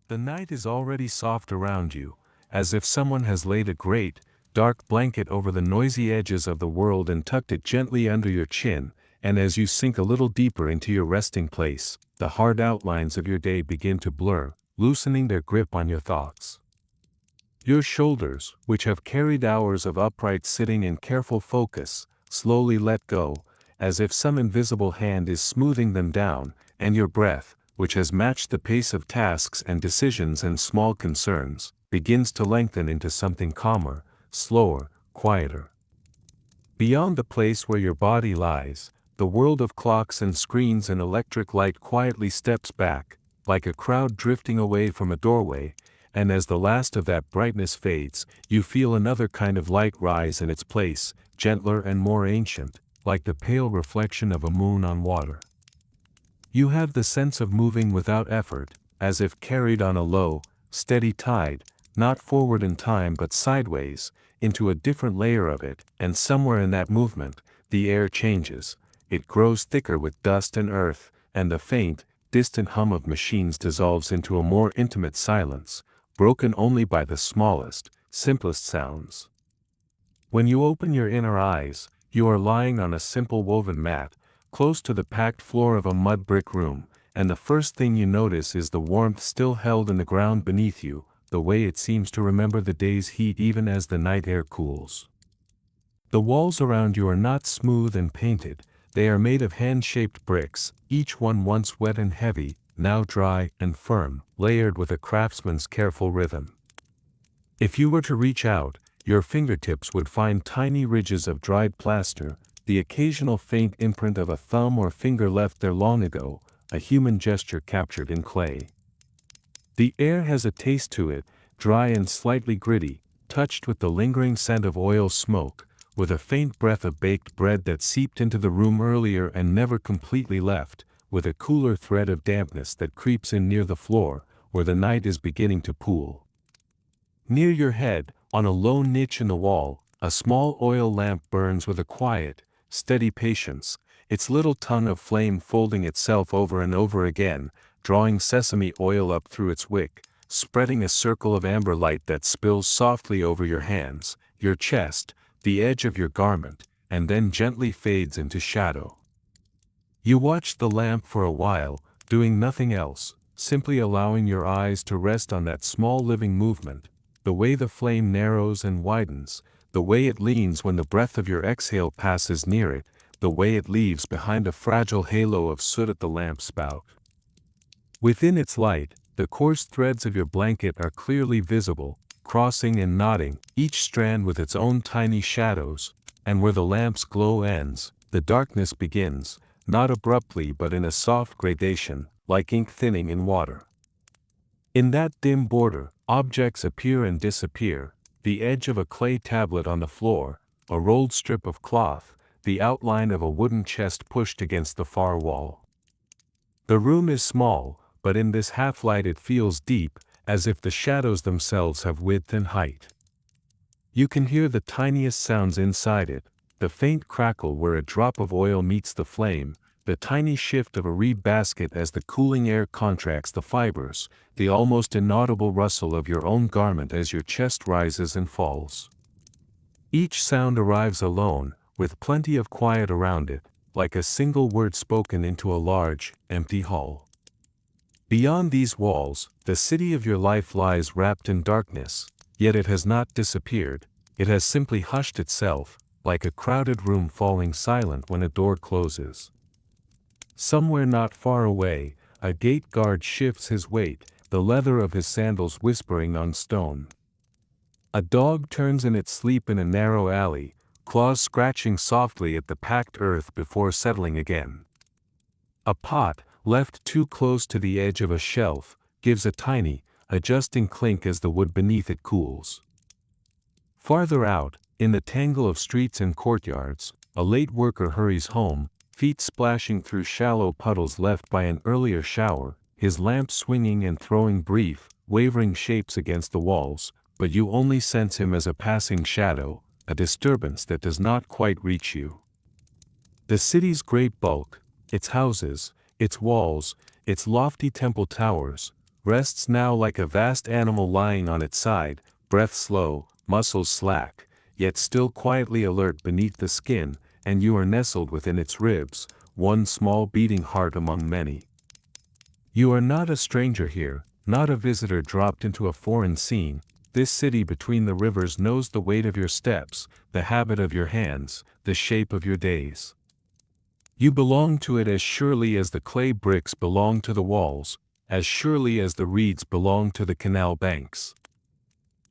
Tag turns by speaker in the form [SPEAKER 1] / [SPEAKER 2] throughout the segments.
[SPEAKER 1] The night is already soft around you, as if someone has laid a great, dark blanket over the noisy edges of the world and tucked it gently under your chin, and as you sink a little deeper into your resting place, the hard outlines of your day begin to blur, loosening their grip on your thoughts. Your shoulders, which have carried hours of upright sitting and careful focus, slowly let go, as if some invisible hand is smoothing them down, and your breath, which has matched the pace of tasks and decisions and small concerns, begins to lengthen into something calmer, slower, quieter. Beyond the place where your body lies, the world of clocks and screens and electric light quietly steps back, like a crowd drifting away from a doorway, and as the last of that brightness fades, you feel another kind of light rise in its place, gentler and more ancient, like the pale reflection of a moon on water. You have the sense of moving without effort, as if carried on a low, steady tide, not forward in time but sideways, into a different layer of it, and somewhere in that movement, the air changes, it grows thicker with dust and earth, and the faint, distant hum of machines dissolves into a more intimate silence, broken only by the smallest, simplest sounds. When you open your inner eyes, you are lying on a simple woven mat, close to the packed floor of a mud brick room, and the first thing you notice is the warmth still held in the ground beneath you, the way it seems to remember the day's heat even as the night air cools. The walls around you are not smooth and painted, they are made of hand-shaped bricks, each one once wet and heavy, now dry and firm, layered with a craftsman's careful rhythm. If you were to reach out, your fingertips would find tiny ridges of dried plaster, the occasional faint imprint of a thumb or finger left there long ago, a human gesture captured in clay. The air has a taste to it, dry and slightly gritty, touched with the lingering scent of oil smoke, with a faint breath of baked bread that seeped into the room earlier and never completely left, with a cooler thread of dampness that creeps in near the floor, where the night is beginning to pool. Near your head, on a low niche in the wall, a small oil lamp burns with a quiet, steady patience, its little tongue of flame folding itself over and over again, drawing sesame oil up through its wick, spreading a circle of amber light that spills softly over your hands, your chest, the edge of your garment, and then gently fades into shadow. You watch the lamp for a while, doing nothing else, simply allowing your eyes to rest on that small living movement, the way the flame narrows and widens, the way it leans when the breath of your exhale passes near it, the way it leaves behind a fragile halo of soot at the lamp spout. Within its light, the coarse threads of your blanket are clearly visible, crossing and knotting, each strand with its own tiny shadows, and where the lamp's glow ends, the darkness begins, not abruptly but in a soft gradation, like ink thinning in water. In that dim border, objects appear and disappear, the edge of a clay tablet on the floor, a rolled strip of cloth, the outline of a wooden chest pushed against the far wall. The room is small, but in this half-light it feels deep, as if the shadows themselves have width and height. You can hear the tiniest sounds inside it, the faint crackle where a drop of oil meets the flame, the tiny shift of a reed basket as the cooling air contracts the fibers, the almost inaudible rustle of your own garment as your chest rises and falls. Each sound arrives alone, with plenty of quiet around it, like a single word spoken into a large, empty hall. Beyond these walls, the city of your life lies wrapped in darkness, yet it has not disappeared, it has simply hushed itself, like a crowded room falling silent when a door closes. Somewhere not far away, a gate guard shifts his weight, the leather of his sandals whispering on stone. A dog turns in its sleep in a narrow alley, claws scratching softly at the packed earth before settling again. A pot, left too close to the edge of a shelf, gives a tiny, adjusting clink as the wood beneath it cools. Farther out, in the tangle of streets and courtyards, a late worker hurries home, feet splashing through shallow puddles left by an earlier shower, his lamp swinging and throwing brief, wavering shapes against the walls, but you only sense him as a passing shadow, a disturbance that does not quite reach you. The city's great bulk, its houses, its walls, its lofty temple towers, rests now like a vast animal lying on its side, breath slow, muscles slack, yet still quietly alert beneath the skin, and you are nestled within its ribs, one small beating heart among many. You are not a stranger here, not a visitor dropped into a foreign scene. This city between the rivers knows the weight of your steps, the habit of your hands, the shape of your days. You belong to it as surely as the clay bricks belong to the walls, as surely as the reeds belong to the canal banks.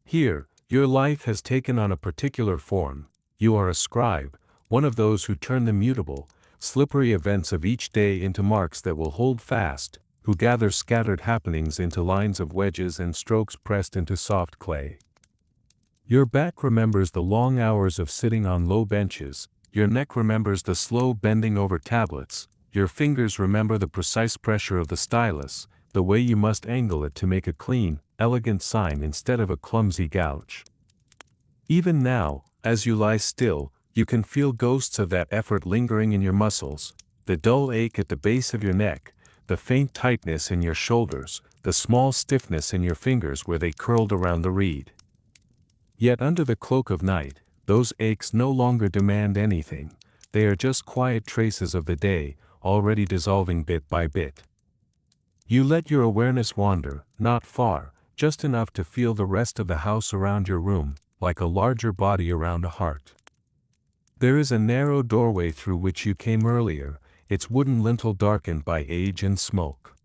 [SPEAKER 1] Here, your life has taken on a particular form. You are a scribe, one of those who turn the mutable, slippery events of each day into marks that will hold fast, who gather scattered happenings into lines of wedges and strokes pressed into soft clay. Your back remembers the long hours of sitting on low benches, your neck remembers the slow bending over tablets, your fingers remember the precise pressure of the stylus, the way you must angle it to make a clean, elegant sign instead of a clumsy gouge. Even now, as you lie still, you can feel ghosts of that effort lingering in your muscles, the dull ache at the base of your neck, the faint tightness in your shoulders, the small stiffness in your fingers where they curled around the reed. Yet under the cloak of night, those aches no longer demand anything, they are just quiet traces of the day, already dissolving bit by bit. You let your awareness wander, not far, just enough to feel the rest of the house around your room, like a larger body around a heart. There is a narrow doorway through which you came earlier, its wooden lintel darkened by age and smoke.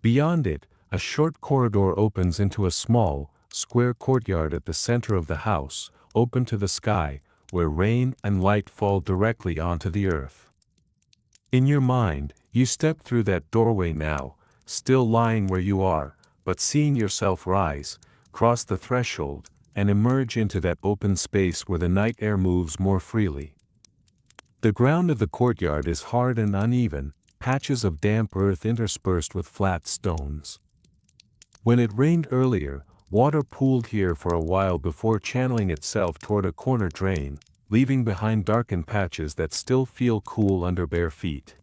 [SPEAKER 1] Beyond it, a short corridor opens into a small, square courtyard at the center of the house, open to the sky, where rain and light fall directly onto the earth. In your mind, you step through that doorway now, still lying where you are, but seeing yourself rise, cross the threshold, and emerge into that open space where the night air moves more freely. The ground of the courtyard is hard and uneven, patches of damp earth interspersed with flat stones. When it rained earlier, water pooled here for a while before channeling itself toward a corner drain, leaving behind darkened patches that still feel cool under bare feet.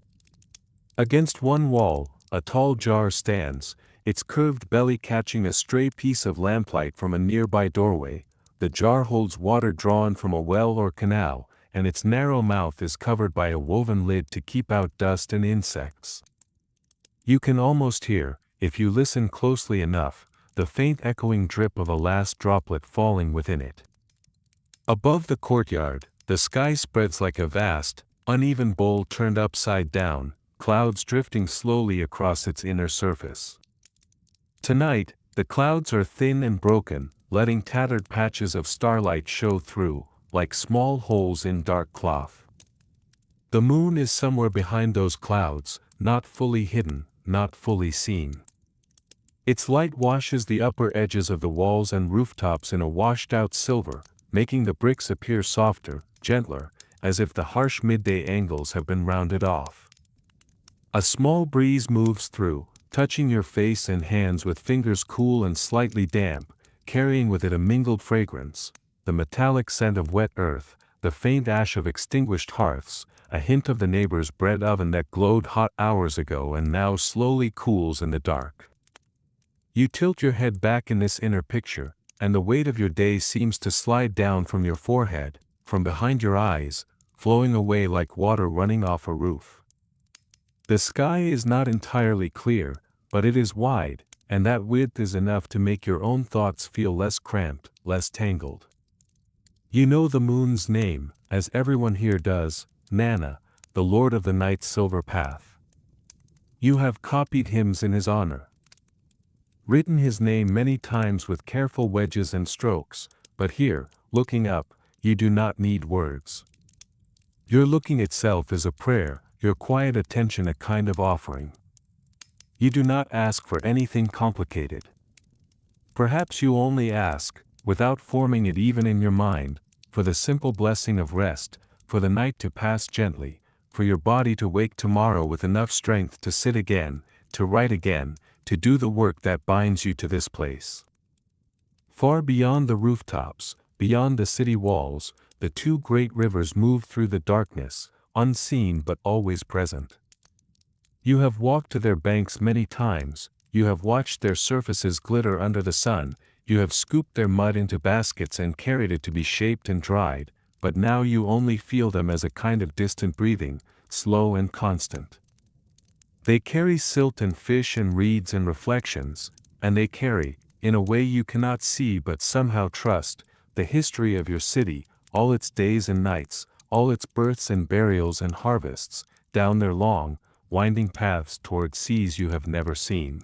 [SPEAKER 1] Against one wall, a tall jar stands, its curved belly catching a stray piece of lamplight from a nearby doorway. The jar holds water drawn from a well or canal, and its narrow mouth is covered by a woven lid to keep out dust and insects. You can almost hear, if you listen closely enough, the faint echoing drip of a last droplet falling within it. Above the courtyard, the sky spreads like a vast, uneven bowl turned upside down, clouds drifting slowly across its inner surface. Tonight, the clouds are thin and broken, letting tattered patches of starlight show through, like small holes in dark cloth. The moon is somewhere behind those clouds, not fully hidden, not fully seen. Its light washes the upper edges of the walls and rooftops in a washed-out silver, making the bricks appear softer, gentler, as if the harsh midday angles have been rounded off. A small breeze moves through, touching your face and hands with fingers cool and slightly damp, carrying with it a mingled fragrance, the metallic scent of wet earth, the faint ash of extinguished hearths, a hint of the neighbor's bread oven that glowed hot hours ago and now slowly cools in the dark. You tilt your head back in this inner picture, and the weight of your day seems to slide down from your forehead, from behind your eyes, flowing away like water running off a roof. The sky is not entirely clear, but it is wide, and that width is enough to make your own thoughts feel less cramped, less tangled. You know the moon's name, as everyone here does, Nana, the Lord of the Night's silver path. You have copied hymns in his honor, written his name many times with careful wedges and strokes, but here, looking up, you do not need words. Your looking itself is a prayer, your quiet attention a kind of offering. You do not ask for anything complicated. Perhaps you only ask, without forming it even in your mind, for the simple blessing of rest, for the night to pass gently, for your body to wake tomorrow with enough strength to sit again, to write again, to do the work that binds you to this place. Far beyond the rooftops, beyond the city walls, the two great rivers move through the darkness, unseen but always present. You have walked to their banks many times, you have watched their surfaces glitter under the sun, you have scooped their mud into baskets and carried it to be shaped and dried, but now you only feel them as a kind of distant breathing, slow and constant. They carry silt and fish and reeds and reflections, and they carry, in a way you cannot see but somehow trust, the history of your city, all its days and nights, all its births and burials and harvests, down their long, winding paths toward seas you have never seen.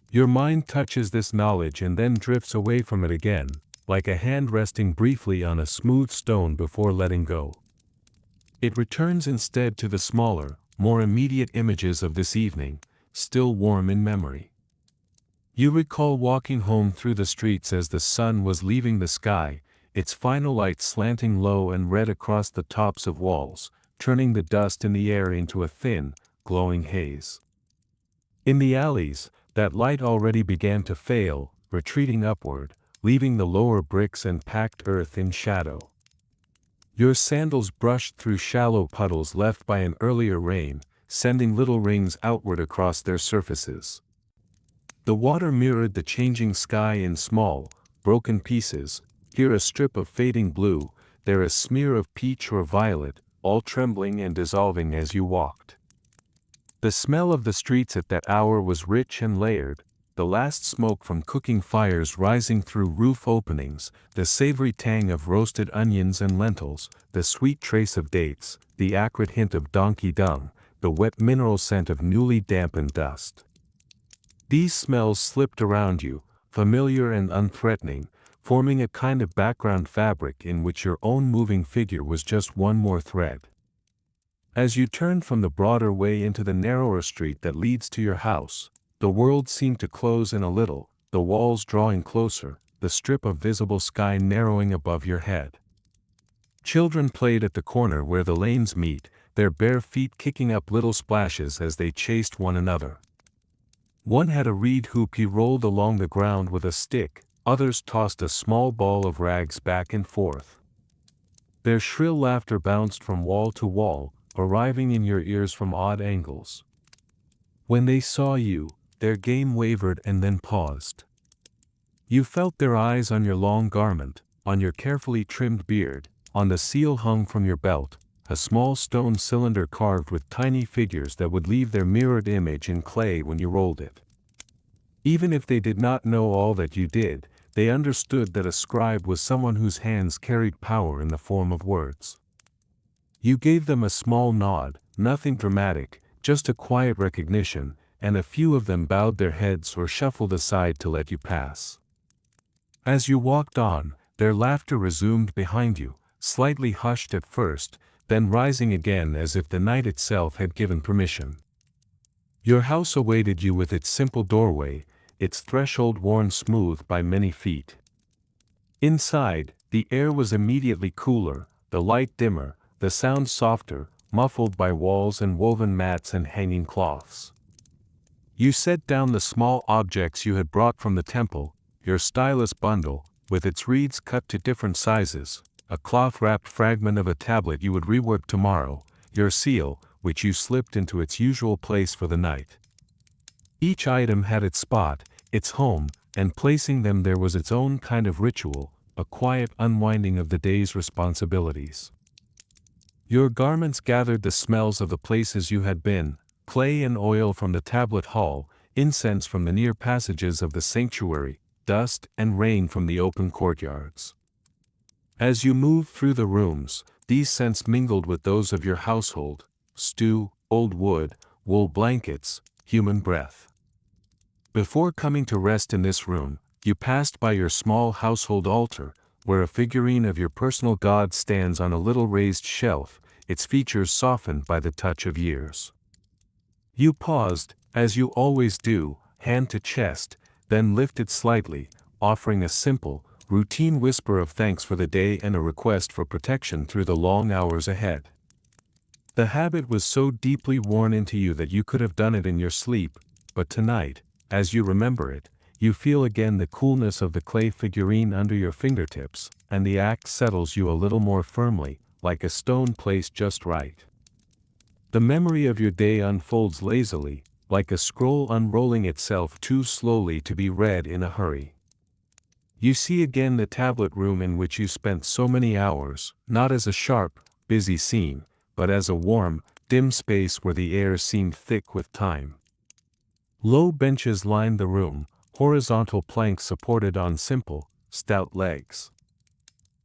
[SPEAKER 1] Your mind touches this knowledge and then drifts away from it again, like a hand resting briefly on a smooth stone before letting go. It returns instead to the smaller, more immediate images of this evening, still warm in memory. You recall walking home through the streets as the sun was leaving the sky, its final light slanting low and red across the tops of walls, turning the dust in the air into a thin, glowing haze. In the alleys, that light already began to fail, retreating upward, leaving the lower bricks and packed earth in shadow. Your sandals brushed through shallow puddles left by an earlier rain, sending little rings outward across their surfaces. The water mirrored the changing sky in small, broken pieces, here a strip of fading blue, there a smear of peach or violet, all trembling and dissolving as you walked. The smell of the streets at that hour was rich and layered, the last smoke from cooking fires rising through roof openings, the savory tang of roasted onions and lentils, the sweet trace of dates, the acrid hint of donkey dung, the wet mineral scent of newly dampened dust. These smells slipped around you, familiar and unthreatening, forming a kind of background fabric in which your own moving figure was just one more thread. As you turned from the broader way into the narrower street that leads to your house, the world seemed to close in a little, the walls drawing closer, the strip of visible sky narrowing above your head. Children played at the corner where the lanes meet, their bare feet kicking up little splashes as they chased one another. One had a reed hoop he rolled along the ground with a stick, others tossed a small ball of rags back and forth. Their shrill laughter bounced from wall to wall, arriving in your ears from odd angles. When they saw you, their game wavered and then paused. You felt their eyes on your long garment, on your carefully trimmed beard, on the seal hung from your belt, a small stone cylinder carved with tiny figures that would leave their mirrored image in clay when you rolled it. Even if they did not know all that you did, they understood that a scribe was someone whose hands carried power in the form of words. You gave them a small nod, nothing dramatic, just a quiet recognition, and a few of them bowed their heads or shuffled aside to let you pass. As you walked on, their laughter resumed behind you, slightly hushed at first, then rising again as if the night itself had given permission. Your house awaited you with its simple doorway, its threshold worn smooth by many feet. Inside, the air was immediately cooler, the light dimmer, the sound softer, muffled by walls and woven mats and hanging cloths. You set down the small objects you had brought from the temple, your stylus bundle, with its reeds cut to different sizes, a cloth-wrapped fragment of a tablet you would rework tomorrow, your seal, which you slipped into its usual place for the night. Each item had its spot, its home, and placing them there was its own kind of ritual, a quiet unwinding of the day's responsibilities. Your garments gathered the smells of the places you had been, clay and oil from the tablet hall, incense from the near passages of the sanctuary, dust and rain from the open courtyards. As you moved through the rooms, these scents mingled with those of your household: stew, old wood, wool blankets, human breath. Before coming to rest in this room, you passed by your small household altar, where a figurine of your personal god stands on a little raised shelf, its features softened by the touch of years. You paused, as you always do, hand to chest, then lifted slightly, offering a simple, routine whisper of thanks for the day and a request for protection through the long hours ahead. The habit was so deeply worn into you that you could have done it in your sleep, but tonight, as you remember it, you feel again the coolness of the clay figurine under your fingertips, and the act settles you a little more firmly, like a stone placed just right. The memory of your day unfolds lazily, like a scroll unrolling itself too slowly to be read in a hurry. You see again the tablet room in which you spent so many hours, not as a sharp, busy scene, but as a warm, dim space where the air seemed thick with time. Low benches lined the room, horizontal planks supported on simple, stout legs.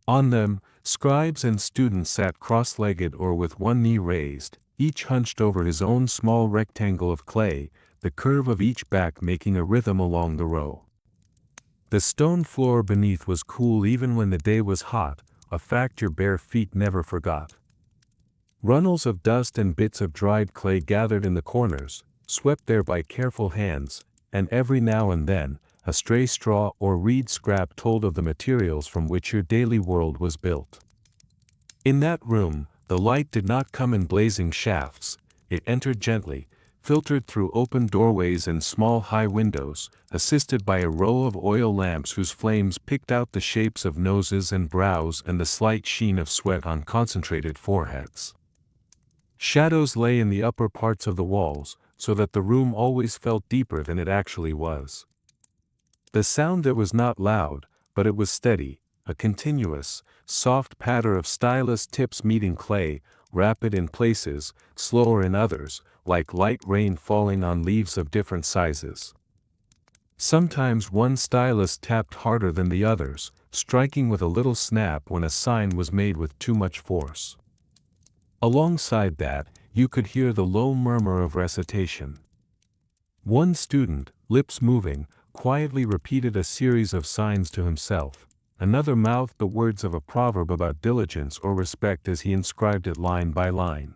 [SPEAKER 1] On them, scribes and students sat cross-legged or with one knee raised, each hunched over his own small rectangle of clay, the curve of each back making a rhythm along the row. The stone floor beneath was cool even when the day was hot, a fact your bare feet never forgot. Runnels of dust and bits of dried clay gathered in the corners, swept there by careful hands, and every now and then, a stray straw or reed scrap told of the materials from which your daily world was built. In that room, the light did not come in blazing shafts, it entered gently, filtered through open doorways and small high windows, assisted by a row of oil lamps whose flames picked out the shapes of noses and brows and the slight sheen of sweat on concentrated foreheads. Shadows lay in the upper parts of the walls, so that the room always felt deeper than it actually was. The sound there was not loud, but it was steady, a continuous, soft patter of stylus tips meeting clay, rapid in places, slower in others, like light rain falling on leaves of different sizes. Sometimes one stylus tapped harder than the others, striking with a little snap when a sign was made with too much force. Alongside that, you could hear the low murmur of recitation. One student, lips moving, quietly repeated a series of signs to himself. Another mouthed the words of a proverb about diligence or respect as he inscribed it line by line.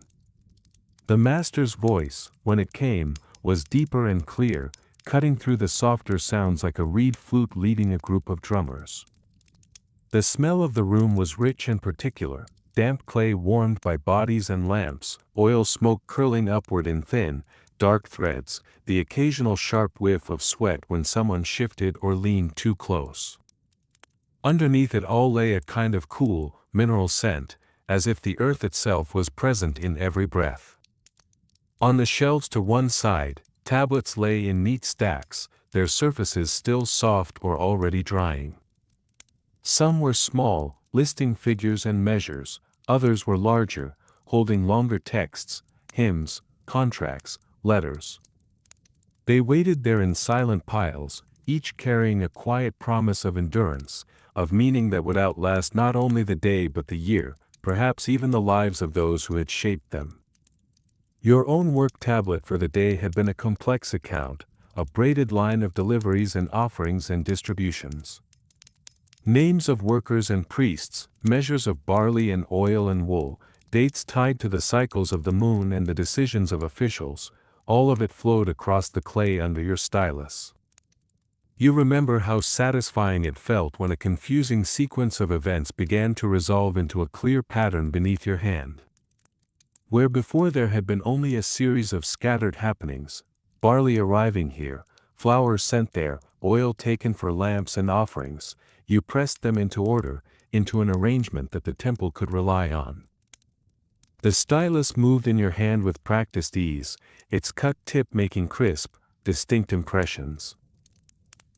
[SPEAKER 1] The master's voice, when it came, was deeper and clear, cutting through the softer sounds like a reed flute leading a group of drummers. The smell of the room was rich and particular, damp clay warmed by bodies and lamps, oil smoke curling upward in thin, dark threads, the occasional sharp whiff of sweat when someone shifted or leaned too close. Underneath it all lay a kind of cool, mineral scent, as if the earth itself was present in every breath. On the shelves to one side, tablets lay in neat stacks, their surfaces still soft or already drying. Some were small, listing figures and measures, others were larger, holding longer texts, hymns, contracts, letters. They waited there in silent piles, each carrying a quiet promise of endurance, of meaning that would outlast not only the day but the year, perhaps even the lives of those who had shaped them. Your own work tablet for the day had been a complex account, a braided line of deliveries and offerings and distributions. Names of workers and priests, measures of barley and oil and wool, dates tied to the cycles of the moon and the decisions of officials, all of it flowed across the clay under your stylus. You remember how satisfying it felt when a confusing sequence of events began to resolve into a clear pattern beneath your hand. Where before there had been only a series of scattered happenings, barley arriving here, flowers sent there, oil taken for lamps and offerings, you pressed them into order, into an arrangement that the temple could rely on. The stylus moved in your hand with practiced ease, its cut tip making crisp, distinct impressions.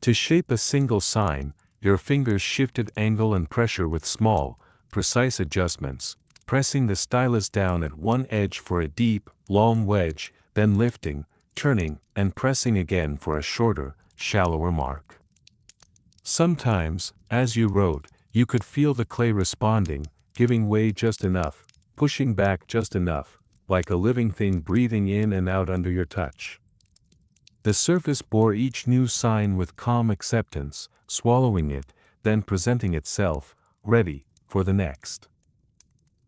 [SPEAKER 1] To shape a single sign, your fingers shifted angle and pressure with small, precise adjustments, pressing the stylus down at one edge for a deep, long wedge, then lifting, turning, and pressing again for a shorter, shallower mark. Sometimes, as you wrote, you could feel the clay responding, giving way just enough, pushing back just enough, like a living thing breathing in and out under your touch. The surface bore each new sign with calm acceptance, swallowing it, then presenting itself, ready, for the next.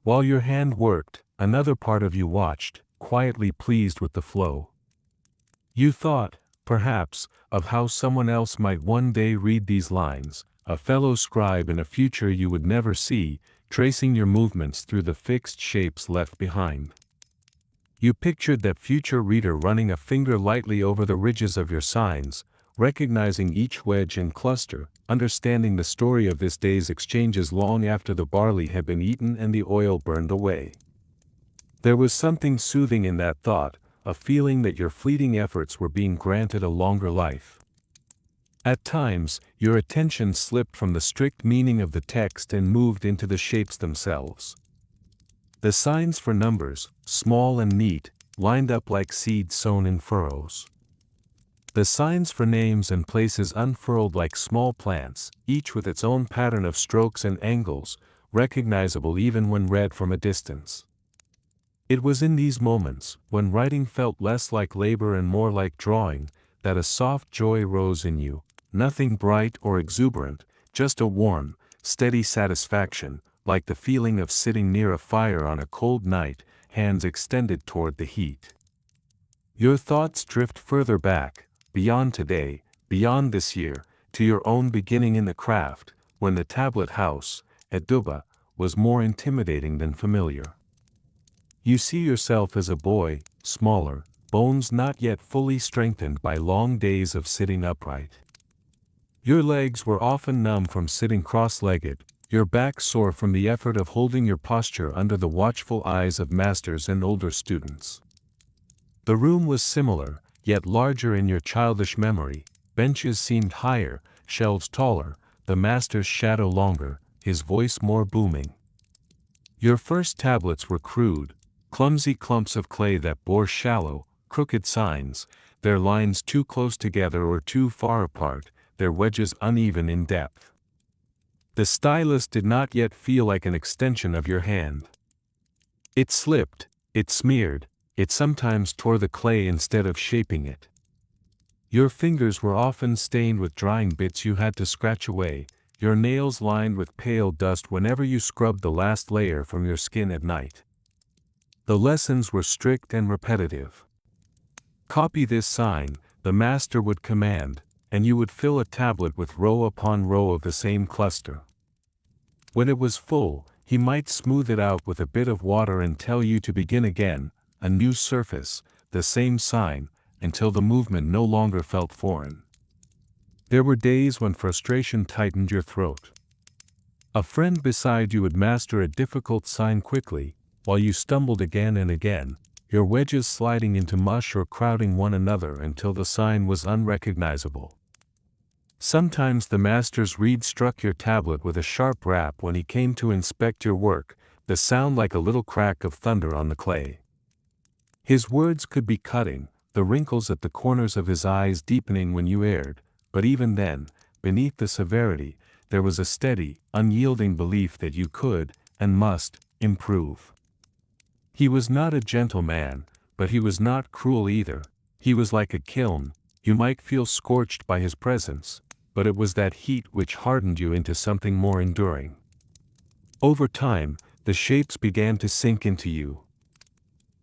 [SPEAKER 1] While your hand worked, another part of you watched, quietly pleased with the flow. You thought, perhaps, of how someone else might one day read these lines, a fellow scribe in a future you would never see, tracing your movements through the fixed shapes left behind. You pictured that future reader running a finger lightly over the ridges of your signs, recognizing each wedge and cluster, understanding the story of this day's exchanges long after the barley had been eaten and the oil burned away. There was something soothing in that thought, a feeling that your fleeting efforts were being granted a longer life. At times, your attention slipped from the strict meaning of the text and moved into the shapes themselves. The signs for numbers, small and neat, lined up like seeds sown in furrows. The signs for names and places unfurled like small plants, each with its own pattern of strokes and angles, recognizable even when read from a distance. It was in these moments, when writing felt less like labor and more like drawing, that a soft joy rose in you, nothing bright or exuberant, just a warm, steady satisfaction, like the feeling of sitting near a fire on a cold night, hands extended toward the heat. Your thoughts drift further back, beyond today, beyond this year, to your own beginning in the craft, when the tablet house, at Duba, was more intimidating than familiar. You see yourself as a boy, smaller, bones not yet fully strengthened by long days of sitting upright. Your legs were often numb from sitting cross-legged, your back sore from the effort of holding your posture under the watchful eyes of masters and older students. The room was similar, yet larger in your childish memory, benches seemed higher, shelves taller, the master's shadow longer, his voice more booming. Your first tablets were crude, clumsy clumps of clay that bore shallow, crooked signs, their lines too close together or too far apart, their wedges uneven in depth. The stylus did not yet feel like an extension of your hand. It slipped, it smeared, it sometimes tore the clay instead of shaping it. Your fingers were often stained with drying bits you had to scratch away, your nails lined with pale dust whenever you scrubbed the last layer from your skin at night. The lessons were strict and repetitive. Copy this sign, the master would command, and you would fill a tablet with row upon row of the same cluster. When it was full, he might smooth it out with a bit of water and tell you to begin again, a new surface, the same sign, until the movement no longer felt foreign. There were days when frustration tightened your throat. A friend beside you would master a difficult sign quickly, while you stumbled again and again, your wedges sliding into mush or crowding one another until the sign was unrecognizable. Sometimes the master's reed struck your tablet with a sharp rap when he came to inspect your work, the sound like a little crack of thunder on the clay. His words could be cutting, the wrinkles at the corners of his eyes deepening when you erred, but even then, beneath the severity, there was a steady, unyielding belief that you could, and must, improve. He was not a gentle man, but he was not cruel either. He was like a kiln, you might feel scorched by his presence, but it was that heat which hardened you into something more enduring. Over time, the shapes began to sink into you.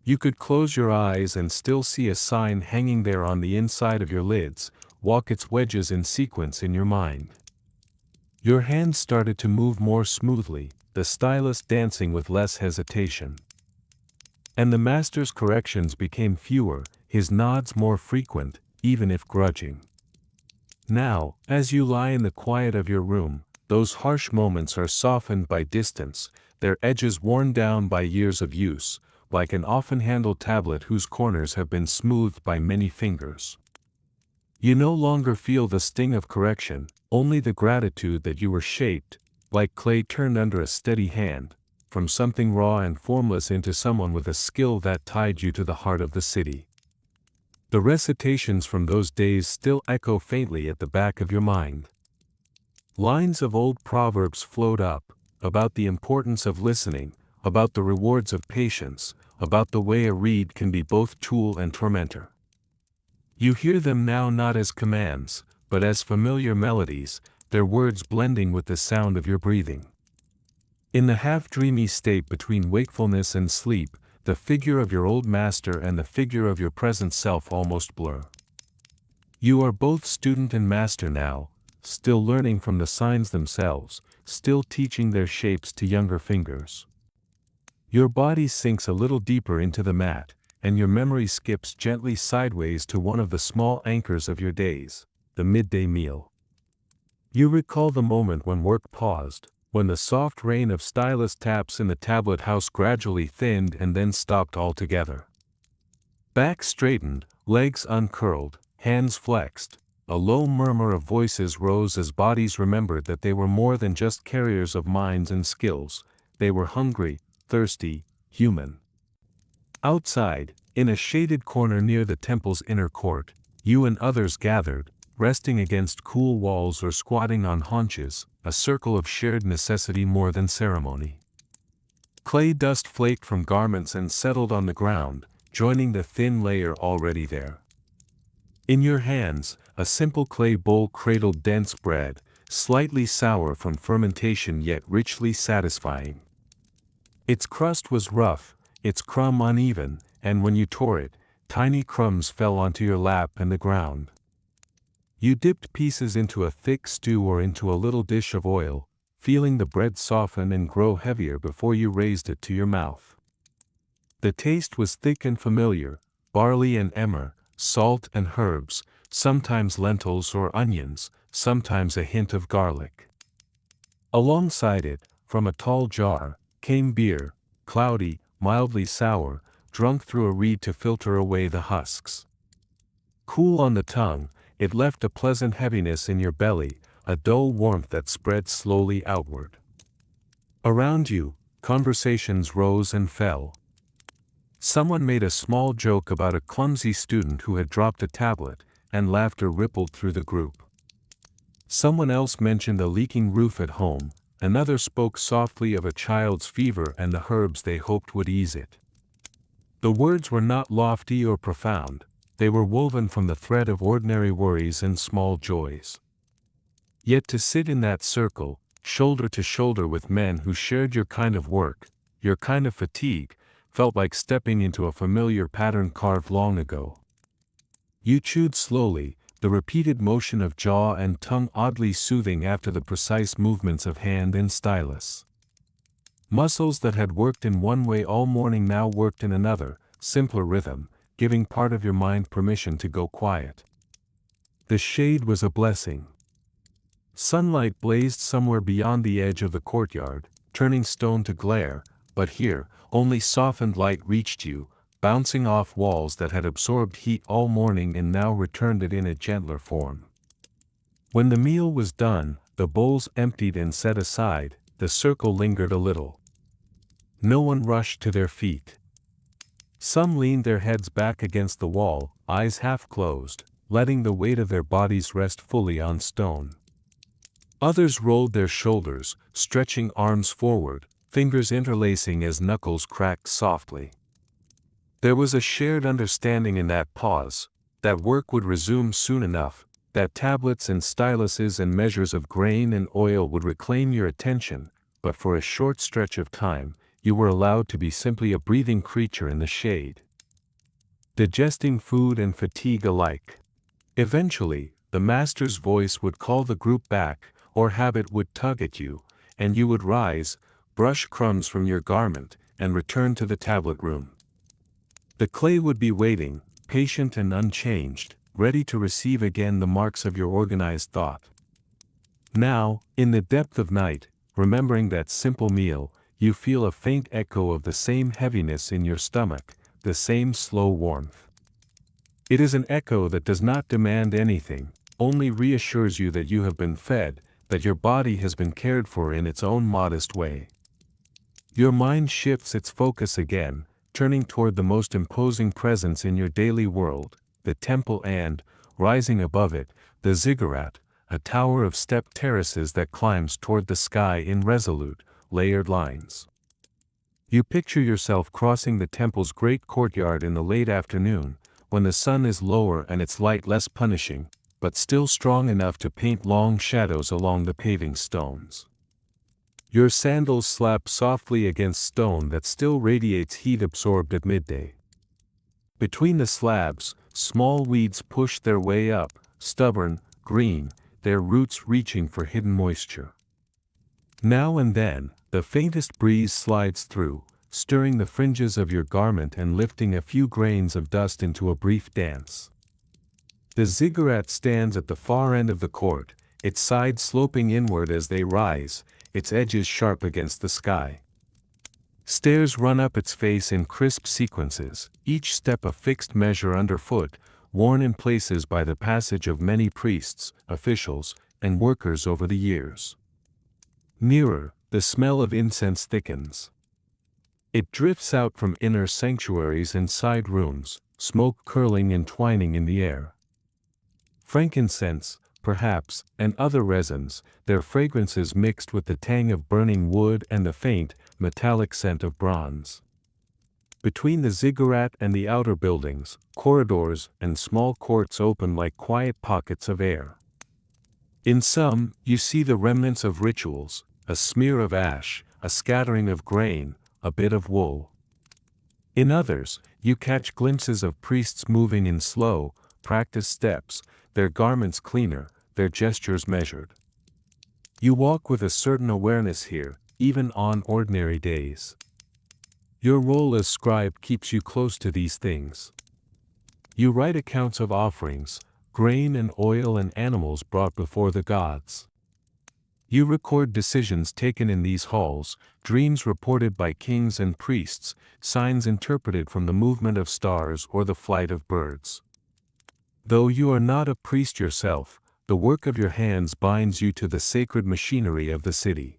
[SPEAKER 1] You could close your eyes and still see a sign hanging there on the inside of your lids, walk its wedges in sequence in your mind. Your hands started to move more smoothly, the stylus dancing with less hesitation. And the master's corrections became fewer, his nods more frequent, even if grudging. Now, as you lie in the quiet of your room, those harsh moments are softened by distance, their edges worn down by years of use, like an often-handled tablet whose corners have been smoothed by many fingers. You no longer feel the sting of correction, only the gratitude that you were shaped, like clay turned under a steady hand, from something raw and formless into someone with a skill that tied you to the heart of the city. The recitations from those days still echo faintly at the back of your mind. Lines of old proverbs float up, about the importance of listening, about the rewards of patience, about the way a reed can be both tool and tormentor. You hear them now not as commands, but as familiar melodies, their words blending with the sound of your breathing. In the half-dreamy state between wakefulness and sleep, the figure of your old master and the figure of your present self almost blur. You are both student and master now, still learning from the signs themselves, still teaching their shapes to younger fingers. Your body sinks a little deeper into the mat, and your memory skips gently sideways to one of the small anchors of your days, the midday meal. You recall the moment when work paused, when the soft rain of stylus taps in the tablet house gradually thinned and then stopped altogether. Back straightened, legs uncurled, hands flexed. A low murmur of voices rose as bodies remembered that they were more than just carriers of minds and skills. They were hungry, thirsty, human. Outside, in a shaded corner near the temple's inner court, you and others gathered, resting against cool walls or squatting on haunches, a circle of shared necessity more than ceremony. Clay dust flaked from garments and settled on the ground, joining the thin layer already there. In your hands, a simple clay bowl cradled dense bread, slightly sour from fermentation yet richly satisfying. Its crust was rough, its crumb uneven, and when you tore it, tiny crumbs fell onto your lap and the ground. You dipped pieces into a thick stew or into a little dish of oil, feeling the bread soften and grow heavier before you raised it to your mouth. The taste was thick and familiar, barley and emmer, salt and herbs, sometimes lentils or onions, sometimes a hint of garlic. Alongside it, from a tall jar, came beer, cloudy, mildly sour, drunk through a reed to filter away the husks. Cool on the tongue, it left a pleasant heaviness in your belly, a dull warmth that spread slowly outward. Around you, conversations rose and fell. Someone made a small joke about a clumsy student who had dropped a tablet, and laughter rippled through the group. Someone else mentioned a leaking roof at home, another spoke softly of a child's fever and the herbs they hoped would ease it. The words were not lofty or profound, they were woven from the thread of ordinary worries and small joys. Yet to sit in that circle, shoulder to shoulder with men who shared your kind of work, your kind of fatigue, felt like stepping into a familiar pattern carved long ago. You chewed slowly, the repeated motion of jaw and tongue oddly soothing after the precise movements of hand and stylus. Muscles that had worked in one way all morning now worked in another, simpler rhythm, giving part of your mind permission to go quiet. The shade was a blessing. Sunlight blazed somewhere beyond the edge of the courtyard, turning stone to glare, but here, only softened light reached you, bouncing off walls that had absorbed heat all morning and now returned it in a gentler form. When the meal was done, the bowls emptied and set aside, the circle lingered a little. No one rushed to their feet. Some leaned their heads back against the wall, eyes half closed, letting the weight of their bodies rest fully on stone. Others rolled their shoulders, stretching arms forward, fingers interlacing as knuckles cracked softly. There was a shared understanding in that pause, that work would resume soon enough, that tablets and styluses and measures of grain and oil would reclaim your attention, but for a short stretch of time, you were allowed to be simply a breathing creature in the shade, digesting food and fatigue alike. Eventually, the master's voice would call the group back, or habit would tug at you, and you would rise, brush crumbs from your garment, and return to the tablet room. The clay would be waiting, patient and unchanged, ready to receive again the marks of your organized thought. Now, in the depth of night, remembering that simple meal, you feel a faint echo of the same heaviness in your stomach, the same slow warmth. It is an echo that does not demand anything, only reassures you that you have been fed, that your body has been cared for in its own modest way. Your mind shifts its focus again, turning toward the most imposing presence in your daily world, the temple and, rising above it, the ziggurat, a tower of step terraces that climbs toward the sky in resolute, layered lines. You picture yourself crossing the temple's great courtyard in the late afternoon, when the sun is lower and its light less punishing, but still strong enough to paint long shadows along the paving stones. Your sandals slap softly against stone that still radiates heat absorbed at midday. Between the slabs, small weeds push their way up, stubborn, green, their roots reaching for hidden moisture. Now and then, the faintest breeze slides through, stirring the fringes of your garment and lifting a few grains of dust into a brief dance. The ziggurat stands at the far end of the court, its sides sloping inward as they rise, its edges sharp against the sky. Stairs run up its face in crisp sequences, each step a fixed measure underfoot, worn in places by the passage of many priests, officials, and workers over the years. Nearer, the smell of incense thickens. It drifts out from inner sanctuaries and side rooms, smoke curling and twining in the air. Frankincense, perhaps, and other resins, their fragrances mixed with the tang of burning wood and the faint, metallic scent of bronze. Between the ziggurat and the outer buildings, corridors and small courts open like quiet pockets of air. In some, you see the remnants of rituals, a smear of ash, a scattering of grain, a bit of wool. In others, you catch glimpses of priests moving in slow, practiced steps, their garments cleaner, their gestures measured. You walk with a certain awareness here, even on ordinary days. Your role as scribe keeps you close to these things. You write accounts of offerings, grain and oil and animals brought before the gods. You record decisions taken in these halls, dreams reported by kings and priests, signs interpreted from the movement of stars or the flight of birds. Though you are not a priest yourself, the work of your hands binds you to the sacred machinery of the city.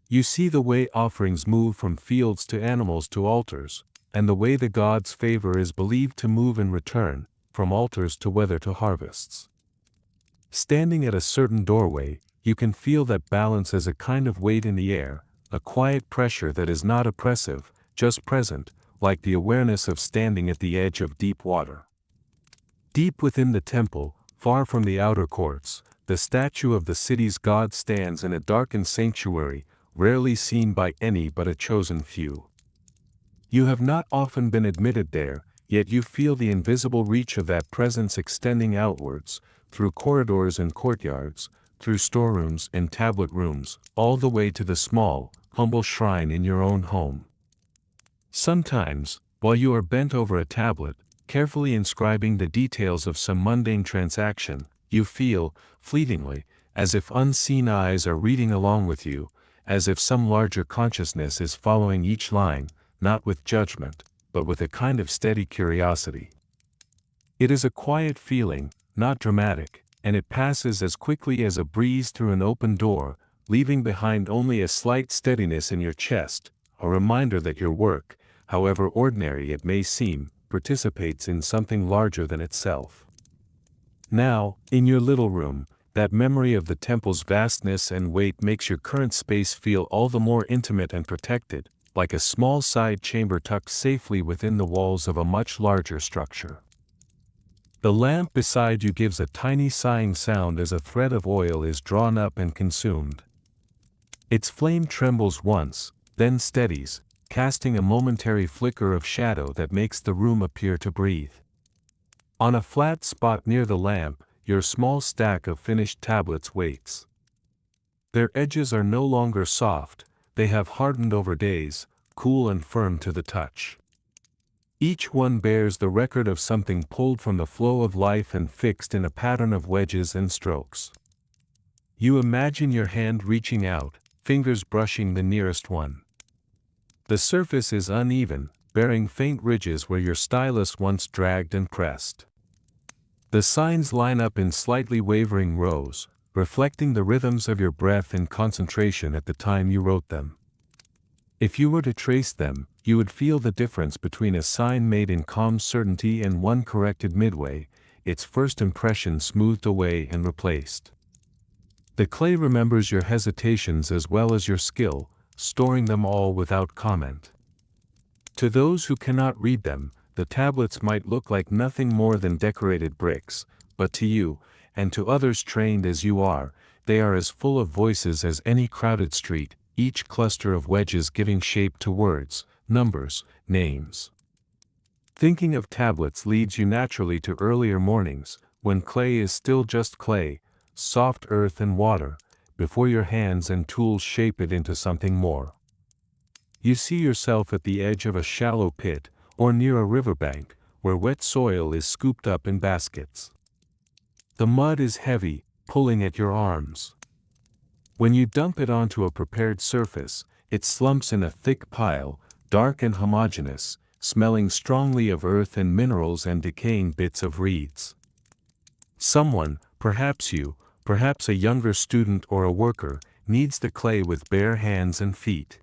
[SPEAKER 1] You see the way offerings move from fields to animals to altars, and the way the gods' favor is believed to move in return, from altars to weather to harvests. Standing at a certain doorway, you can feel that balance as a kind of weight in the air, a quiet pressure that is not oppressive, just present, like the awareness of standing at the edge of deep water. Deep within the temple, far from the outer courts, the statue of the city's god stands in a darkened sanctuary, rarely seen by any but a chosen few. You have not often been admitted there, yet you feel the invisible reach of that presence extending outwards, through corridors and courtyards, through storerooms and tablet rooms, all the way to the small, humble shrine in your own home. Sometimes, while you are bent over a tablet, carefully inscribing the details of some mundane transaction, you feel, fleetingly, as if unseen eyes are reading along with you, as if some larger consciousness is following each line, not with judgment, but with a kind of steady curiosity. It is a quiet feeling, not dramatic, and it passes as quickly as a breeze through an open door, leaving behind only a slight steadiness in your chest, a reminder that your work, however ordinary it may seem, participates in something larger than itself. Now, in your little room, that memory of the temple's vastness and weight makes your current space feel all the more intimate and protected, like a small side chamber tucked safely within the walls of a much larger structure. The lamp beside you gives a tiny sighing sound as a thread of oil is drawn up and consumed. Its flame trembles once, then steadies, casting a momentary flicker of shadow that makes the room appear to breathe. On a flat spot near the lamp, your small stack of finished tablets waits. Their edges are no longer soft, they have hardened over days, cool and firm to the touch. Each one bears the record of something pulled from the flow of life and fixed in a pattern of wedges and strokes. You imagine your hand reaching out, fingers brushing the nearest one. The surface is uneven, bearing faint ridges where your stylus once dragged and pressed. The signs line up in slightly wavering rows, reflecting the rhythms of your breath and concentration at the time you wrote them. If you were to trace them, you would feel the difference between a sign made in calm certainty and one corrected midway, its first impression smoothed away and replaced. The clay remembers your hesitations as well as your skill, storing them all without comment. To those who cannot read them, the tablets might look like nothing more than decorated bricks, but to you, and to others trained as you are, they are as full of voices as any crowded street, each cluster of wedges giving shape to words, numbers, names. Thinking of tablets leads you naturally to earlier mornings, when clay is still just clay, soft earth and water, before your hands and tools shape it into something more. You see yourself at the edge of a shallow pit, or near a riverbank, where wet soil is scooped up in baskets. The mud is heavy, pulling at your arms. When you dump it onto a prepared surface, it slumps in a thick pile, dark and homogeneous, smelling strongly of earth and minerals and decaying bits of reeds. Someone, perhaps you, perhaps a younger student or a worker, kneads the clay with bare hands and feet.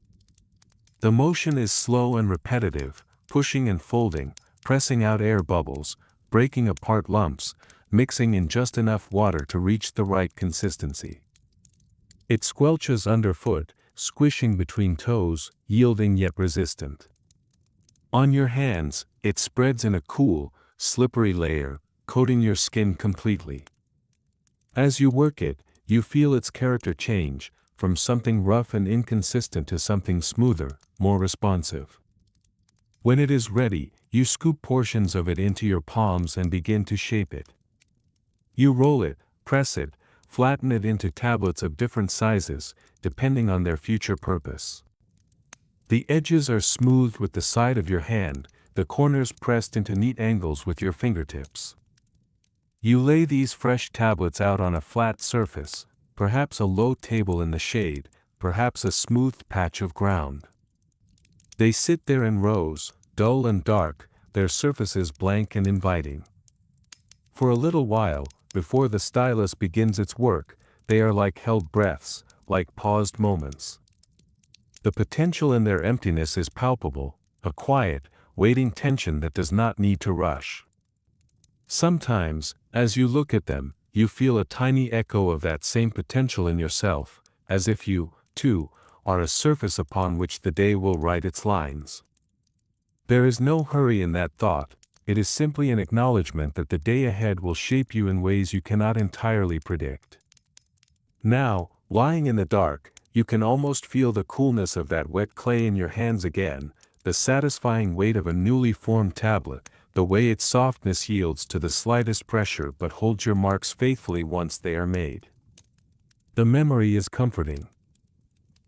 [SPEAKER 1] The motion is slow and repetitive, pushing and folding, pressing out air bubbles, breaking apart lumps, mixing in just enough water to reach the right consistency. It squelches underfoot, squishing between toes, yielding yet resistant. On your hands, it spreads in a cool, slippery layer, coating your skin completely. As you work it, you feel its character change, from something rough and inconsistent to something smoother, more responsive. When it is ready, you scoop portions of it into your palms and begin to shape it. You roll it, press it, flatten it into tablets of different sizes, depending on their future purpose. The edges are smoothed with the side of your hand, the corners pressed into neat angles with your fingertips. You lay these fresh tablets out on a flat surface, perhaps a low table in the shade, perhaps a smooth patch of ground. They sit there in rows, dull and dark, their surfaces blank and inviting. For a little while, before the stylus begins its work, they are like held breaths, like paused moments. The potential in their emptiness is palpable, a quiet, waiting tension that does not need to rush. Sometimes, as you look at them, you feel a tiny echo of that same potential in yourself, as if you, too, are a surface upon which the day will write its lines. There is no hurry in that thought, it is simply an acknowledgement that the day ahead will shape you in ways you cannot entirely predict. Now, lying in the dark, you can almost feel the coolness of that wet clay in your hands again, the satisfying weight of a newly formed tablet, the way its softness yields to the slightest pressure but holds your marks faithfully once they are made. The memory is comforting.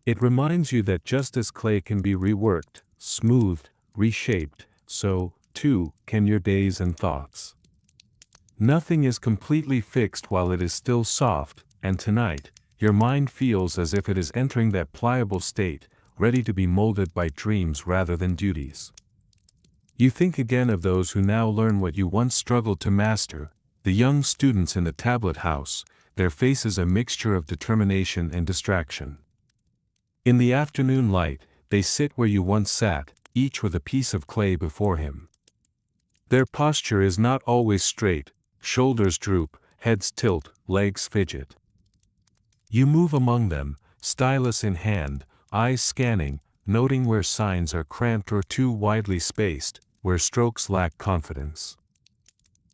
[SPEAKER 1] It reminds you that just as clay can be reworked, smoothed, reshaped, so, too, can your days and thoughts. Nothing is completely fixed while it is still soft, and tonight, your mind feels as if it is entering that pliable state, ready to be molded by dreams rather than duties. You think again of those who now learn what you once struggled to master, the young students in the tablet house, their faces a mixture of determination and distraction. In the afternoon light, they sit where you once sat, each with a piece of clay before him. Their posture is not always straight, shoulders droop, heads tilt, legs fidget. You move among them, stylus in hand, eyes scanning, noting where signs are cramped or too widely spaced, where strokes lack confidence.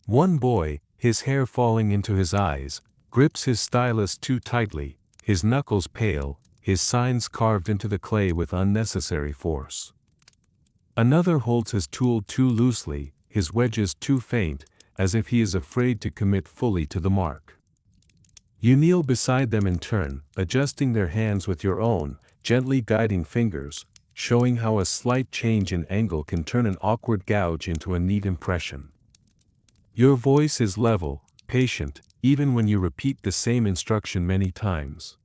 [SPEAKER 1] One boy, his hair falling into his eyes, grips his stylus too tightly, his knuckles pale, his signs carved into the clay with unnecessary force. Another holds his tool too loosely, his wedges too faint, as if he is afraid to commit fully to the mark. You kneel beside them in turn, adjusting their hands with your own, gently guiding fingers, showing how a slight change in angle can turn an awkward gouge into a neat impression. Your voice is level, patient, even when you repeat the same instruction many times.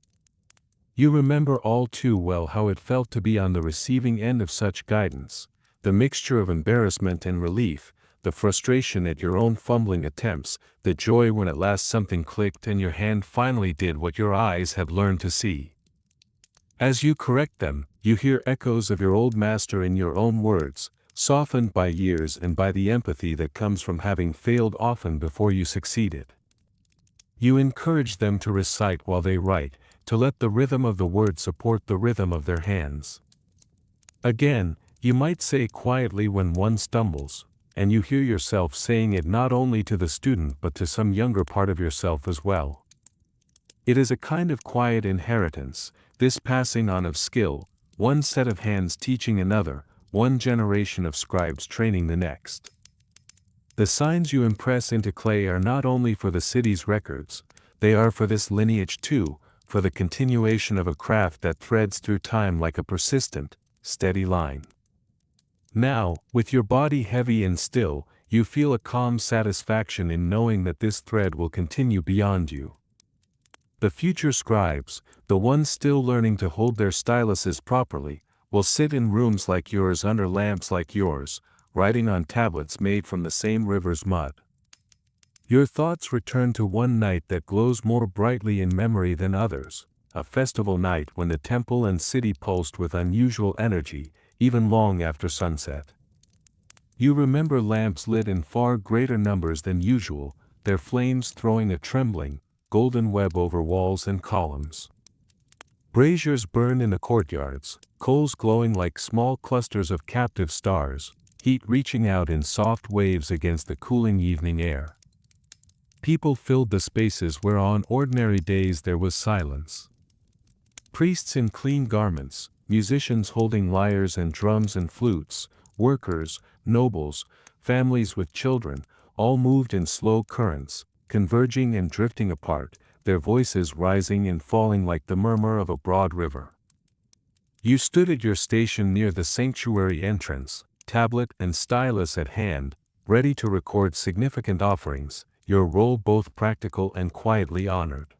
[SPEAKER 1] You remember all too well how it felt to be on the receiving end of such guidance, the mixture of embarrassment and relief, the frustration at your own fumbling attempts, the joy when at last something clicked and your hand finally did what your eyes had learned to see. As you correct them, you hear echoes of your old master in your own words, softened by years and by the empathy that comes from having failed often before you succeeded. You encourage them to recite while they write, to let the rhythm of the word support the rhythm of their hands. Again, you might say quietly when one stumbles, and you hear yourself saying it not only to the student but to some younger part of yourself as well. It is a kind of quiet inheritance, this passing on of skill, one set of hands teaching another, one generation of scribes training the next. The signs you impress into clay are not only for the city's records, they are for this lineage too, for the continuation of a craft that threads through time like a persistent, steady line. Now, with your body heavy and still, you feel a calm satisfaction in knowing that this thread will continue beyond you. The future scribes, the ones still learning to hold their styluses properly, will sit in rooms like yours under lamps like yours, writing on tablets made from the same river's mud. Your thoughts return to one night that glows more brightly in memory than others, a festival night when the temple and city pulsed with unusual energy, even long after sunset. You remember lamps lit in far greater numbers than usual, their flames throwing a trembling, golden web over walls and columns. Braziers burned in the courtyards, coals glowing like small clusters of captive stars, heat reaching out in soft waves against the cooling evening air. People filled the spaces where on ordinary days there was silence. Priests in clean garments, musicians holding lyres and drums and flutes, workers, nobles, families with children, all moved in slow currents, converging and drifting apart, their voices rising and falling like the murmur of a broad river. You stood at your station near the sanctuary entrance, tablet and stylus at hand, ready to record significant offerings, your role both practical and quietly honored.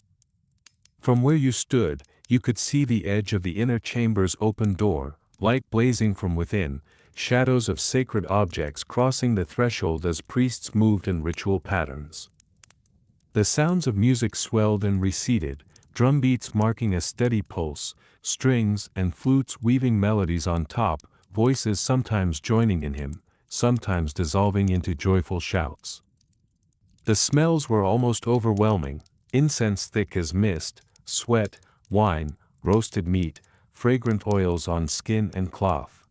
[SPEAKER 1] From where you stood, you could see the edge of the inner chamber's open door, light blazing from within, shadows of sacred objects crossing the threshold as priests moved in ritual patterns. The sounds of music swelled and receded, drum beats marking a steady pulse, strings and flutes weaving melodies on top, voices sometimes joining in him, sometimes dissolving into joyful shouts. The smells were almost overwhelming, incense thick as mist, sweat, wine, roasted meat, fragrant oils on skin and cloth.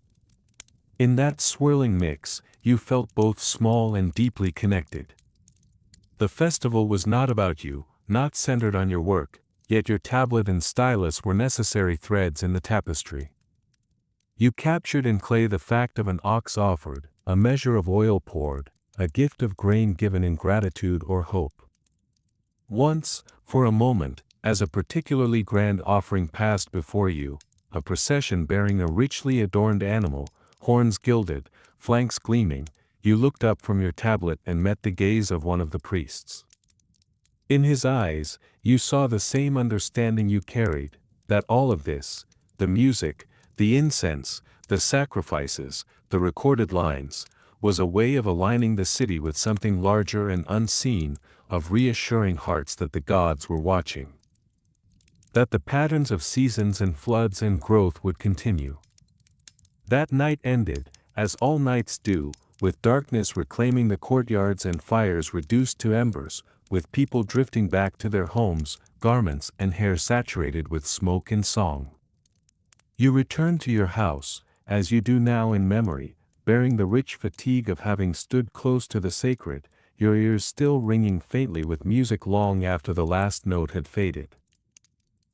[SPEAKER 1] In that swirling mix, you felt both small and deeply connected. The festival was not about you, not centered on your work, yet your tablet and stylus were necessary threads in the tapestry. You captured in clay the fact of an ox offered, a measure of oil poured, a gift of grain given in gratitude or hope. Once, for a moment, as a particularly grand offering passed before you, a procession bearing a richly adorned animal, horns gilded, flanks gleaming, you looked up from your tablet and met the gaze of one of the priests. In his eyes, you saw the same understanding you carried, that all of this, the music, the incense, the sacrifices, the recorded lines, was a way of aligning the city with something larger and unseen, of reassuring hearts that the gods were watching. That the patterns of seasons and floods and growth would continue. That night ended, as all nights do, with darkness reclaiming the courtyards and fires reduced to embers, with people drifting back to their homes, garments and hair saturated with smoke and song. You returned to your house, as you do now in memory, bearing the rich fatigue of having stood close to the sacred, your ears still ringing faintly with music long after the last note had faded.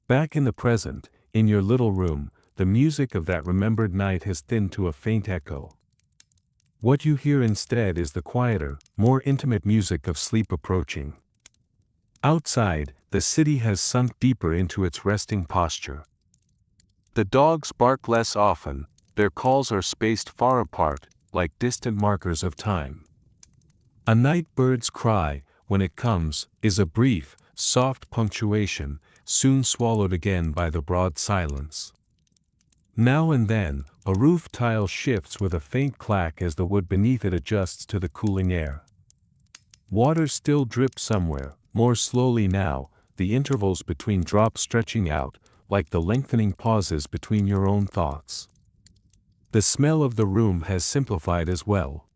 [SPEAKER 1] Back in the present, in your little room, the music of that remembered night has thinned to a faint echo. What you hear instead is the quieter, more intimate music of sleep approaching. Outside, the city has sunk deeper into its resting posture. The dogs bark less often, their calls are spaced far apart, like distant markers of time. A night bird's cry, when it comes, is a brief, soft punctuation, soon swallowed again by the broad silence. Now and then, a roof tile shifts with a faint clack as the wood beneath it adjusts to the cooling air. Water still drips somewhere, more slowly now, the intervals between drops stretching out, like the lengthening pauses between your own thoughts. The smell of the room has simplified as well.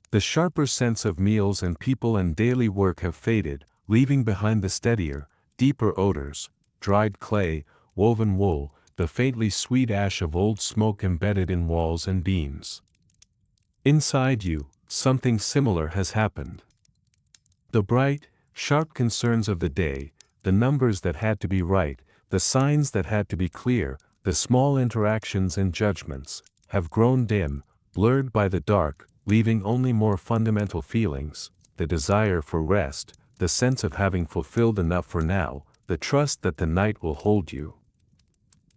[SPEAKER 1] The sharper sense of meals and people and daily work have faded, leaving behind the steadier, deeper odors, dried clay, woven wool, the faintly sweet ash of old smoke embedded in walls and beams. Inside you, something similar has happened. The bright, sharp concerns of the day, the numbers that had to be right, the signs that had to be clear, the small interactions and judgments, have grown dim, blurred by the dark, leaving only more fundamental feelings, the desire for rest, the sense of having fulfilled enough for now, the trust that the night will hold you.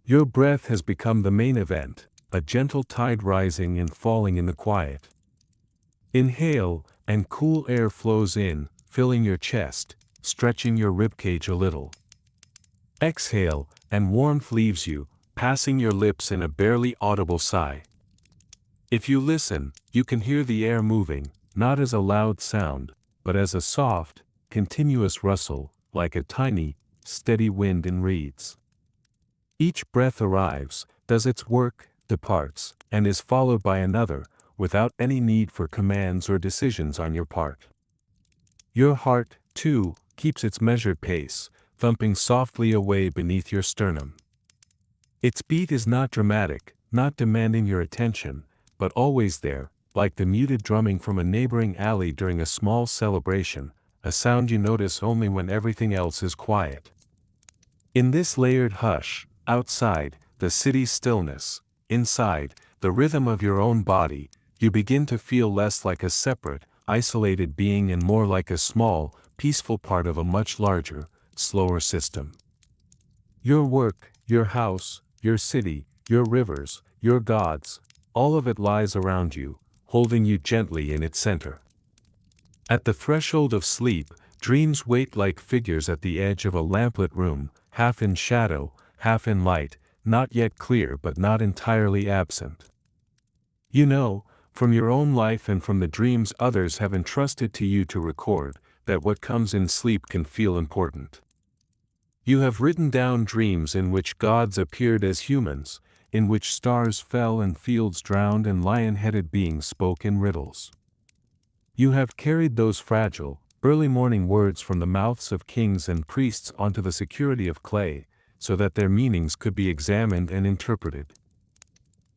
[SPEAKER 1] Your breath has become the main event, a gentle tide rising and falling in the quiet. Inhale, and cool air flows in, filling your chest, stretching your ribcage a little. Exhale, and warmth leaves you, passing your lips in a barely audible sigh. If you listen, you can hear the air moving, not as a loud sound, but as a soft, continuous rustle, like a tiny, steady wind in reeds. Each breath arrives, does its work, departs, and is followed by another, without any need for commands or decisions on your part. Your heart, too, keeps its measured pace, thumping softly away beneath your sternum. Its beat is not dramatic, not demanding your attention, but always there, like the muted drumming from a neighboring alley during a small celebration, a sound you notice only when everything else is quiet. In this layered hush, outside, the city's stillness, inside, the rhythm of your own body, you begin to feel less like a separate, isolated being and more like a small, peaceful part of a much larger, slower system. Your work, your house, your city, your rivers, your gods, all of it lies around you, holding you gently in its center. At the threshold of sleep, dreams wait like figures at the edge of a lamplit room, half in shadow, half in light, not yet clear but not entirely absent. You know, from your own life and from the dreams others have entrusted to you to record, that what comes in sleep can feel important. You have written down dreams in which gods appeared as humans, in which stars fell and fields drowned and lion-headed beings spoke in riddles. You have carried those fragile, early morning words from the mouths of kings and priests onto the security of clay, so that their meanings could be examined and interpreted.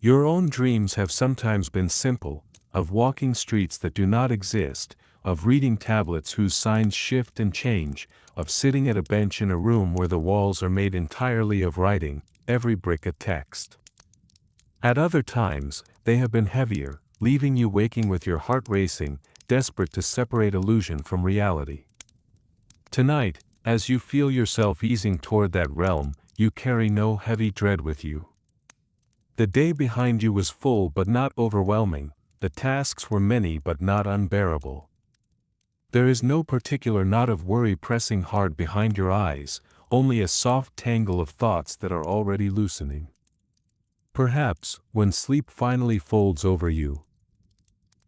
[SPEAKER 1] Your own dreams have sometimes been simple, of walking streets that do not exist, of reading tablets whose signs shift and change, of sitting at a bench in a room where the walls are made entirely of writing, every brick a text. At other times, they have been heavier, leaving you waking with your heart racing, desperate to separate illusion from reality. Tonight, as you feel yourself easing toward that realm, you carry no heavy dread with you. The day behind you was full but not overwhelming, the tasks were many but not unbearable. There is no particular knot of worry pressing hard behind your eyes, only a soft tangle of thoughts that are already loosening. Perhaps, when sleep finally folds over you,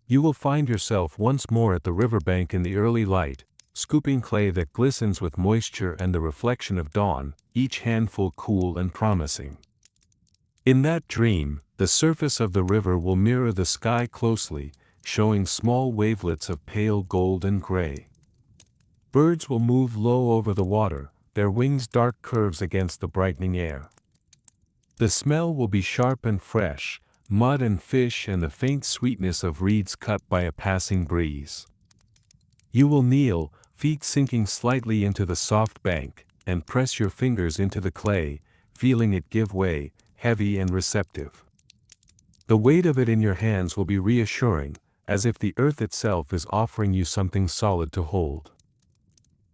[SPEAKER 1] you will find yourself once more at the riverbank in the early light, scooping clay that glistens with moisture and the reflection of dawn, each handful cool and promising. In that dream, the surface of the river will mirror the sky closely, showing small wavelets of pale gold and gray. Birds will move low over the water, their wings dark curves against the brightening air. The smell will be sharp and fresh, mud and fish and the faint sweetness of reeds cut by a passing breeze. You will kneel, feet sinking slightly into the soft bank, and press your fingers into the clay, feeling it give way, heavy and receptive. The weight of it in your hands will be reassuring, as if the earth itself is offering you something solid to hold.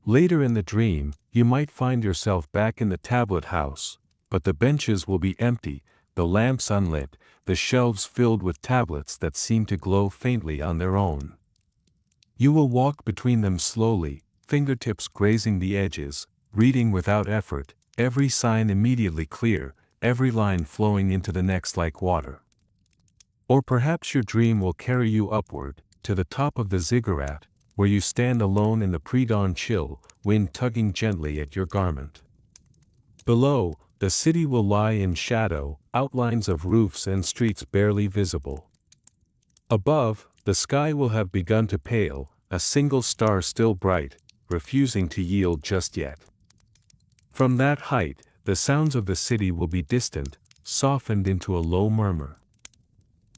[SPEAKER 1] Later in the dream, you might find yourself back in the tablet house, but the benches will be empty, the lamps unlit, the shelves filled with tablets that seem to glow faintly on their own. You will walk between them slowly, fingertips grazing the edges, reading without effort, every sign immediately clear, every line flowing into the next like water. Or perhaps your dream will carry you upward, to the top of the ziggurat, where you stand alone in the pre-dawn chill, wind tugging gently at your garment. Below, the city will lie in shadow, outlines of roofs and streets barely visible. Above, the sky will have begun to pale, a single star still bright, refusing to yield just yet. From that height, the sounds of the city will be distant, softened into a low murmur.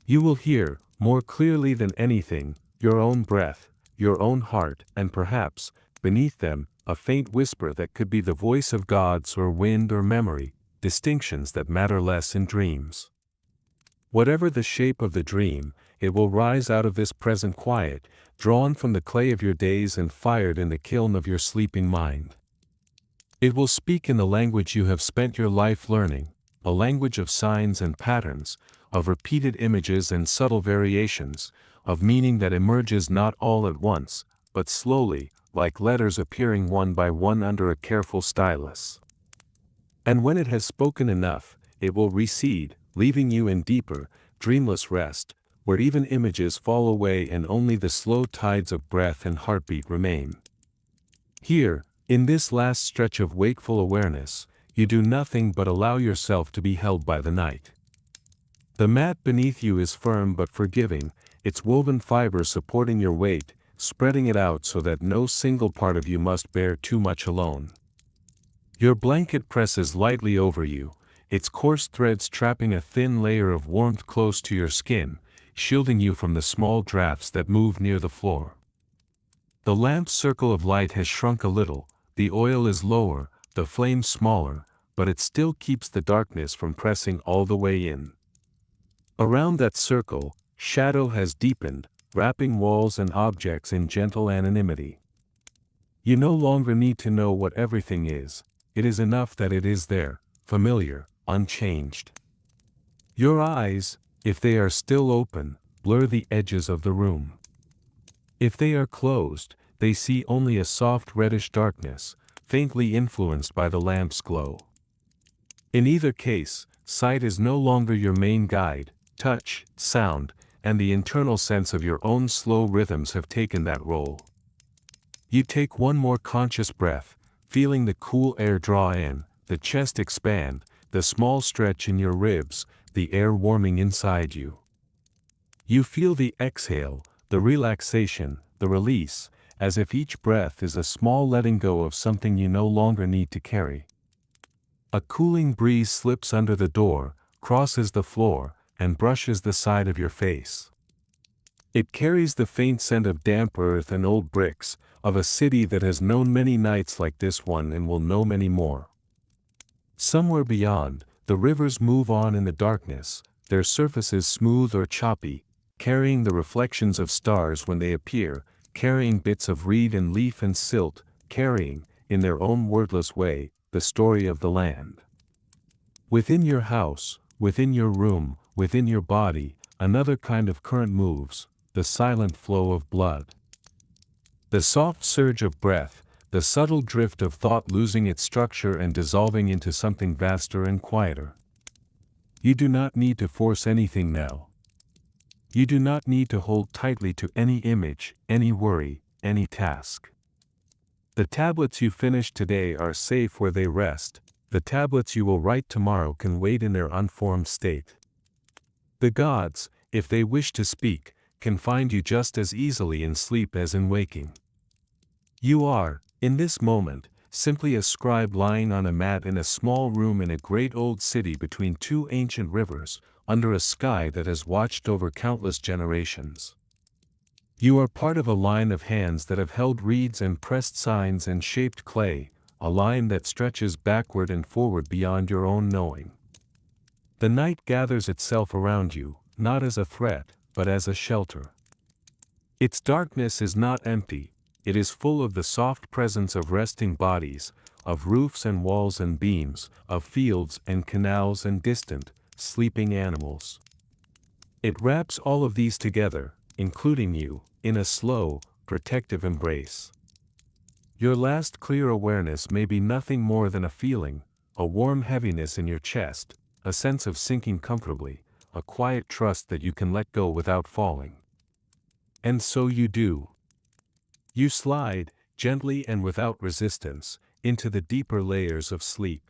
[SPEAKER 1] You will hear, more clearly than anything, your own breath, your own heart, and perhaps, beneath them, a faint whisper that could be the voice of gods or wind or memory, distinctions that matter less in dreams. Whatever the shape of the dream, it will rise out of this present quiet, drawn from the clay of your days and fired in the kiln of your sleeping mind. It will speak in the language you have spent your life learning, a language of signs and patterns, of repeated images and subtle variations, of meaning that emerges not all at once, but slowly, like letters appearing one by one under a careful stylus. And when it has spoken enough, it will recede, leaving you in deeper, dreamless rest, where even images fall away and only the slow tides of breath and heartbeat remain. Here, in this last stretch of wakeful awareness, you do nothing but allow yourself to be held by the night. The mat beneath you is firm but forgiving, its woven fiber supporting your weight, spreading it out so that no single part of you must bear too much alone. Your blanket presses lightly over you, its coarse threads trapping a thin layer of warmth close to your skin, shielding you from the small drafts that move near the floor. The lamp's circle of light has shrunk a little, the oil is lower, the flame smaller, but it still keeps the darkness from pressing all the way in. Around that circle, shadow has deepened, wrapping walls and objects in gentle anonymity. You no longer need to know what everything is, it is enough that it is there, familiar, unchanged. Your eyes, if they are still open, blur the edges of the room. If they are closed, they see only a soft reddish darkness, faintly influenced by the lamp's glow. In either case, sight is no longer your main guide, touch, sound, and the internal sense of your own slow rhythms have taken that role. You take one more conscious breath, feeling the cool air draw in, the chest expand, the small stretch in your ribs, the air warming inside you. You feel the exhale, the relaxation, the release, as if each breath is a small letting go of something you no longer need to carry. A cooling breeze slips under the door, crosses the floor, and brushes the side of your face. It carries the faint scent of damp earth and old bricks, of a city that has known many nights like this one and will know many more. Somewhere beyond, the rivers move on in the darkness, their surfaces smooth or choppy, carrying the reflections of stars when they appear, carrying bits of reed and leaf and silt, carrying, in their own wordless way, the story of the land. Within your house, within your room, within your body, another kind of current moves, the silent flow of blood. The soft surge of breath, the subtle drift of thought losing its structure and dissolving into something vaster and quieter. You do not need to force anything now. You do not need to hold tightly to any image, any worry, any task. The tablets you finished today are safe where they rest, the tablets you will write tomorrow can wait in their unformed state. The gods, if they wish to speak, can find you just as easily in sleep as in waking. You are, in this moment, simply a scribe lying on a mat in a small room in a great old city between two ancient rivers, under a sky that has watched over countless generations. You are part of a line of hands that have held reeds and pressed signs and shaped clay, a line that stretches backward and forward beyond your own knowing. The night gathers itself around you, not as a threat, but as a shelter. Its darkness is not empty, it is full of the soft presence of resting bodies, of roofs and walls and beams, of fields and canals and distant, sleeping animals. It wraps all of these together, including you, in a slow, protective embrace. Your last clear awareness may be nothing more than a feeling, a warm heaviness in your chest, a sense of sinking comfortably, a quiet trust that you can let go without falling. And so you do. You slide, gently and without resistance, into the deeper layers of sleep.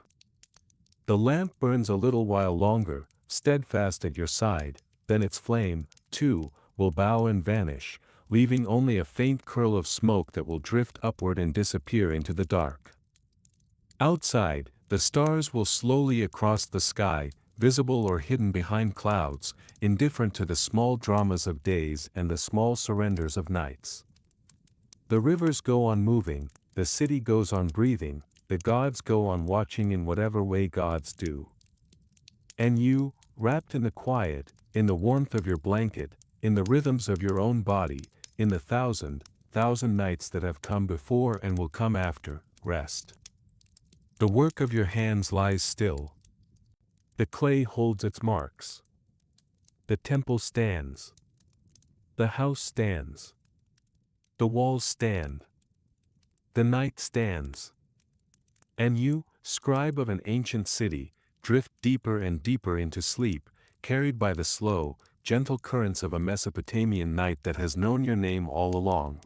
[SPEAKER 1] The lamp burns a little while longer, steadfast at your side, then its flame, too, will bow and vanish, leaving only a faint curl of smoke that will drift upward and disappear into the dark. Outside, the stars will slowly across the sky, visible or hidden behind clouds, indifferent to the small dramas of days and the small surrenders of nights. The rivers go on moving, the city goes on breathing, the gods go on watching in whatever way gods do. And you, wrapped in the quiet, in the warmth of your blanket, in the rhythms of your own body, in the thousand nights that have come before and will come after, rest. The work of your hands lies still. The clay holds its marks. The temple stands. The house stands. The walls stand. The night stands. And you, Scribe of an ancient city, drift deeper and deeper into sleep, carried by the slow, gentle currents of a Mesopotamian night that has known your name all along.